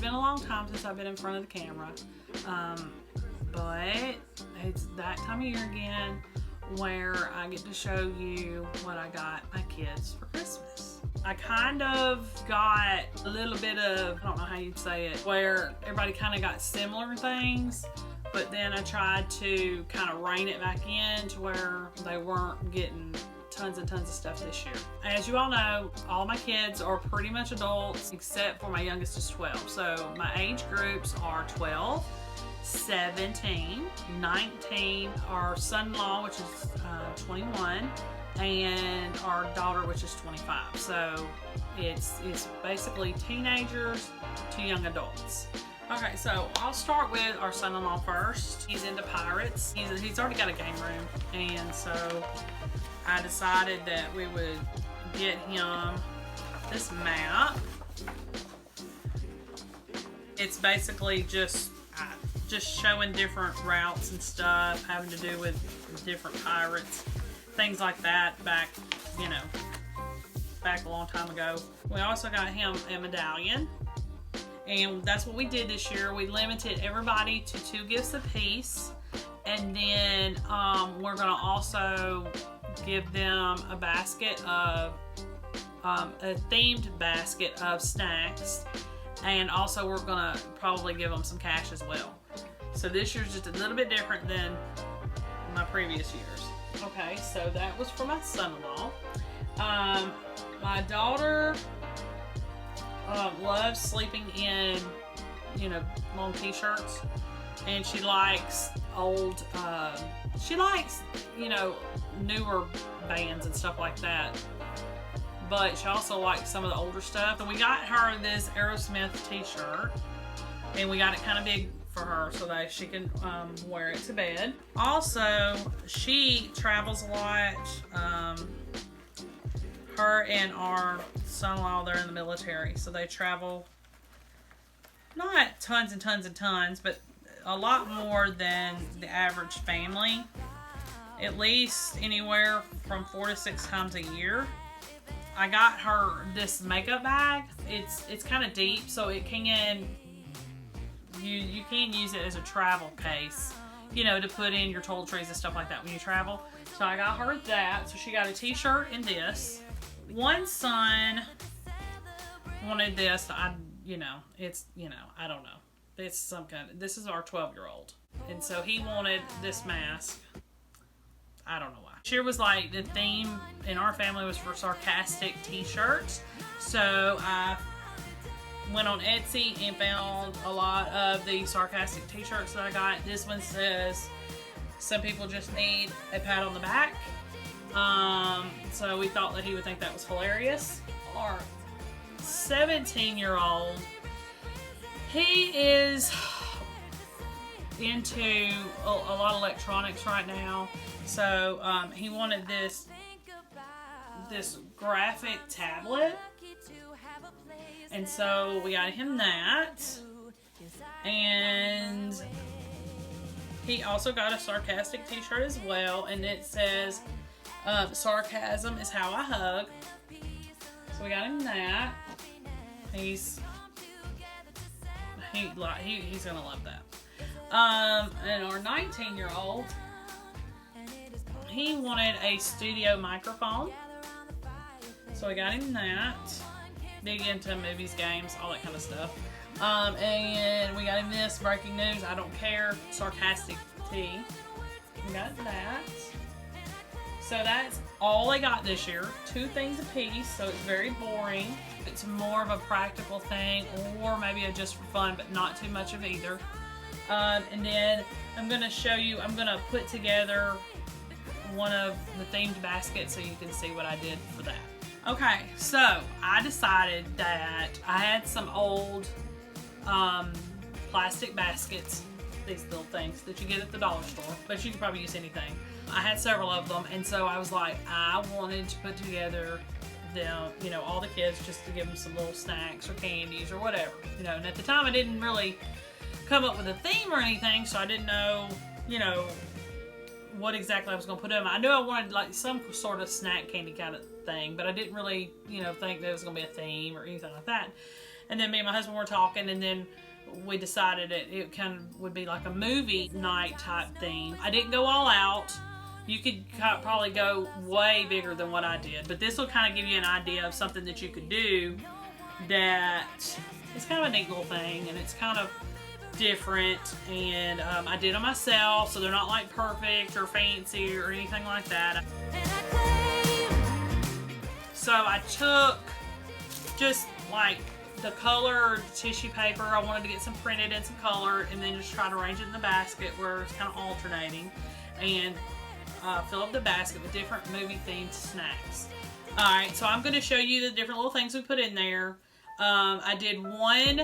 been a long time since I've been in front of the camera, but it's that time of year again where I get to show you what I got my kids for Christmas. I kind of got a little bit of, I don't know how you'd say it, where everybody kind of got similar things, but then I tried to kind of rein it back in to where they weren't getting tons and tons of stuff this year. As you all know, all my kids are pretty much adults except for my youngest is 12. So my age groups are 12, 17, 19, our son-in-law, which is 21, and our daughter, which is 25. So it's basically teenagers to young adults. Okay, so I'll start with our son-in-law first. He's into pirates. He's already got a game room, and so I decided that we would get him this map. It's basically just showing different routes and stuff having to do with different pirates, things like that back a long time ago. We also got him a medallion, and that's what we did this year. We limited everybody to 2 gifts apiece, and then we're gonna also give them a basket of a themed basket of snacks, and also we're gonna probably give them some cash as well. So this year's just a little bit different than my previous years. Okay, so that was for my son-in-law. My daughter loves sleeping in, long t-shirts, and she likes old, newer bands and stuff like that. But she also likes some of the older stuff. And we got her this Aerosmith t-shirt, and we got it kind of big for her so that she can wear it to bed. Also, she travels a lot. Her and our son-in-law, they're in the military, so they travel not tons and tons and tons, but a lot more than the average family. At least anywhere from 4 to 6 times a year. I got her this makeup bag. It's kind of deep, so it can, you can use it as a travel case, to put in your toiletries and stuff like that when you travel. So I got her that. So she got a t-shirt and this. One son wanted this. I don't know. It's some kind of, this is our 12-year-old. And so he wanted this mask. I don't know why. This year was like, the theme in our family was for sarcastic t-shirts. So I went on Etsy and found a lot of the sarcastic t-shirts that I got. This one says, some people just need a pat on the back. So we thought that he would think that was hilarious. Our 17-year-old, he is into a lot of electronics right now. So he wanted this graphic tablet, and so we got him that. And he also got a sarcastic t-shirt as well, and it says, sarcasm is how I hug. So we got him that. He's gonna love that. And our 19-year-old, he wanted a studio microphone, so we got him that. Big into movies, games, all that kind of stuff. And we got him this breaking news, I don't care, sarcastic tee. We got that. So that's all I got this year. 2 things a piece, so it's very boring. It's more of a practical thing, or maybe a just for fun, but not too much of either. And then I'm going to show you, I'm going to put together one of the themed baskets so you can see what I did for that. Okay, so I decided that I had some old plastic baskets, these little things that you get at the dollar store, but you can probably use anything. I had several of them, and so I was like, I wanted to put together them, all the kids, just to give them some little snacks or candies or whatever, and at the time I didn't really come up with a theme or anything, so I didn't know, what exactly I was going to put in them. I knew I wanted like some sort of snack candy kind of thing, but I didn't really, think there was going to be a theme or anything like that. And then me and my husband were talking, and then we decided it kind of would be like a movie night type theme. I didn't go all out. You could probably go way bigger than what I did, but this will kind of give you an idea of something that you could do that is kind of a neat little thing, and it's kind of different. And I did them myself, so they're not like perfect or fancy or anything like that. So I took just like the colored tissue paper. I wanted to get some printed and some colored, and then just try to arrange it in the basket where it's kind of alternating, and fill up the basket with different movie themed snacks. Alright, so I'm going to show you the different little things we put in there. I did one,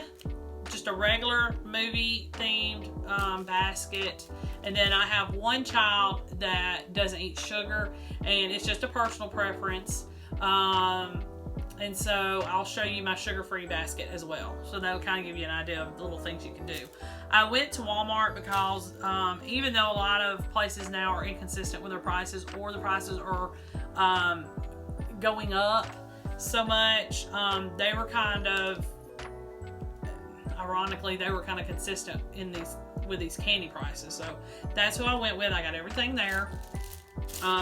just a regular movie themed basket, and then I have one child that doesn't eat sugar, and it's just a personal preference. And so I'll show you my sugar-free basket as well. So that'll kind of give you an idea of the little things you can do. I went to Walmart because even though a lot of places now are inconsistent with their prices, or the prices are going up so much, they were kind of, ironically, they were kind of consistent in with these candy prices. So that's who I went with. I got everything there.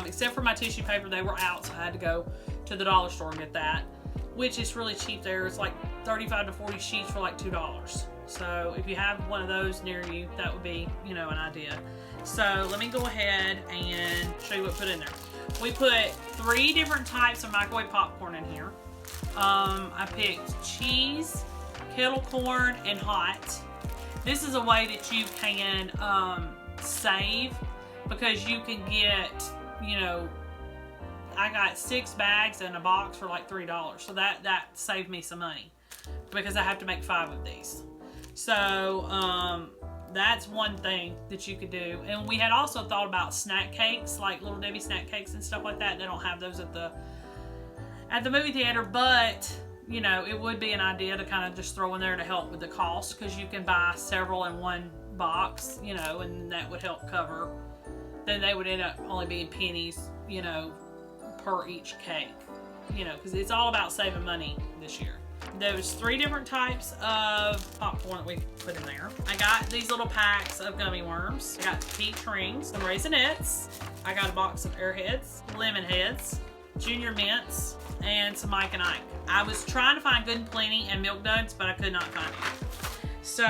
Except for my tissue paper, they were out, so I had to go to the dollar store and get that, which is really cheap there. It's like 35 to 40 sheets for like $2. So if you have one of those near you, that would be, you know, an idea. So let me go ahead and show you what we put in there. We put 3 different types of microwave popcorn in here. I picked cheese, kettle corn, and hot. This is a way that you can save, because you can get, you know, I got 6 bags in a box for like $3. So that saved me some money, because I have to make 5 of these. So that's one thing that you could do. And we had also thought about snack cakes, like Little Debbie snack cakes and stuff like that. They don't have those at the movie theater, but you know, it would be an idea to kind of just throw in there to help with the cost, because you can buy several in one box, you know, and that would help cover. Then they would end up only being pennies, you know, per each cake, you know, because it's all about saving money this year. There's 3 different types of popcorn that we put in there. I got these little packs of gummy worms. I got peach rings, some Raisinets. I got a box of Airheads, Lemon Heads, Junior Mints, and some Mike and Ike. I was trying to find Good and Plenty and Milk Duds, but I could not find it. So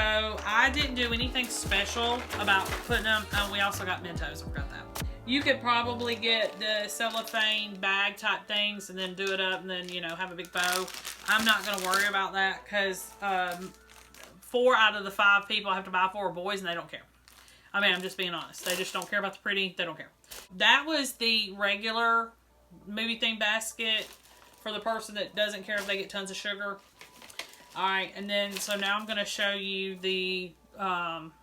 I didn't do anything special about putting them. We also got Mentos. I forgot that. You could probably get the cellophane bag type things and then do it up and then, you know, have a big bow. I'm not going to worry about that, because 4 out of the 5 people I have to buy for are boys, and they don't care. I mean, I'm just being honest. They just don't care about the pretty. They don't care. That was the regular movie theme basket for the person that doesn't care if they get tons of sugar. Alright, and then so now I'm going to show you the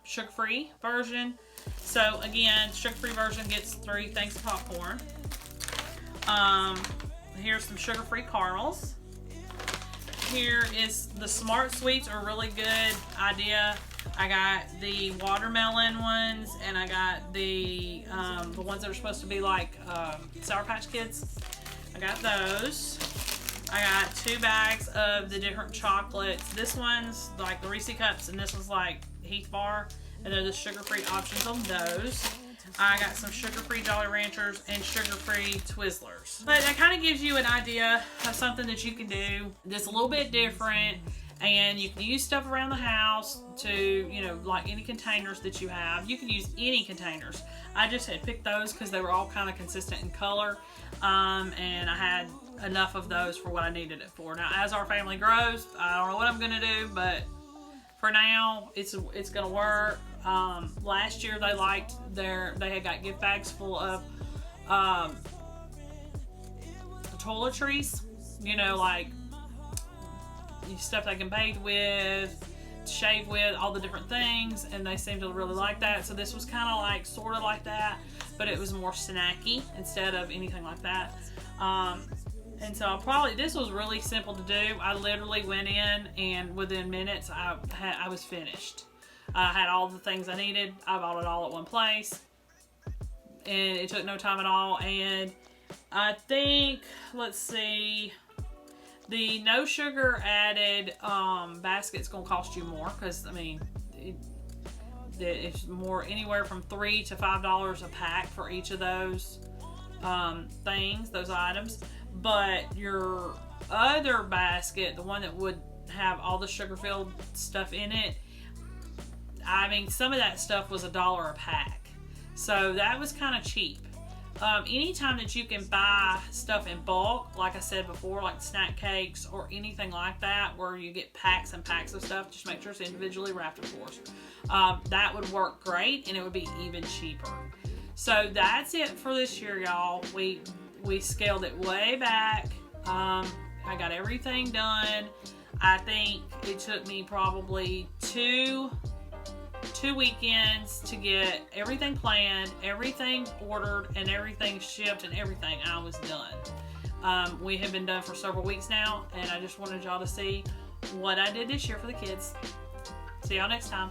sugar-free version. So again, sugar-free version gets 3 things of popcorn. Here's some sugar-free caramels. Here is the Smart Sweets, are a really good idea. I got the watermelon ones, and I got the ones that are supposed to be like Sour Patch Kids. I got those. I got 2 bags of the different chocolates. This one's like the Reese Cups, and this one's like Heath Bar, and they're the sugar-free options on those. I got some sugar-free Jolly Ranchers and sugar-free Twizzlers. But that kind of gives you an idea of something that you can do that's a little bit different, and you can use stuff around the house to, you know, like any containers that you have. You can use any containers. I just had picked those because they were all kind of consistent in color, and I had enough of those for what I needed it for. Now, as our family grows, I don't know what I'm gonna do, but for now, it's gonna work. Last year they had got gift bags full of toiletries, you know, like stuff they can bathe with, shave with, all the different things, and they seemed to really like that. So this was kind of like sort of like that, but it was more snacky instead of anything like that. And so this was really simple to do. I literally went in, and within minutes I was finished. I had all the things I needed. I bought it all at one place, and it took no time at all. And I think, let's see, The no sugar added basket's gonna cost you more because I mean it's more, anywhere from $3 to $5 a pack for each of those things, those items. But your other basket, the one that would have all the sugar-filled stuff in it, I mean, some of that stuff was $1 a pack, so that was kind of cheap. Anytime that you can buy stuff in bulk, like I said before, like snack cakes or anything like that, where you get packs and packs of stuff, just make sure it's individually wrapped, of course. That would work great, and it would be even cheaper. So that's it for this year, y'all. We scaled it way back. I got everything done. I think it took me probably two weekends to get everything planned, everything ordered, and everything shipped, and everything. I was done. We have been done for several weeks now, and I just wanted y'all to see what I did this year for the kids. See y'all next time.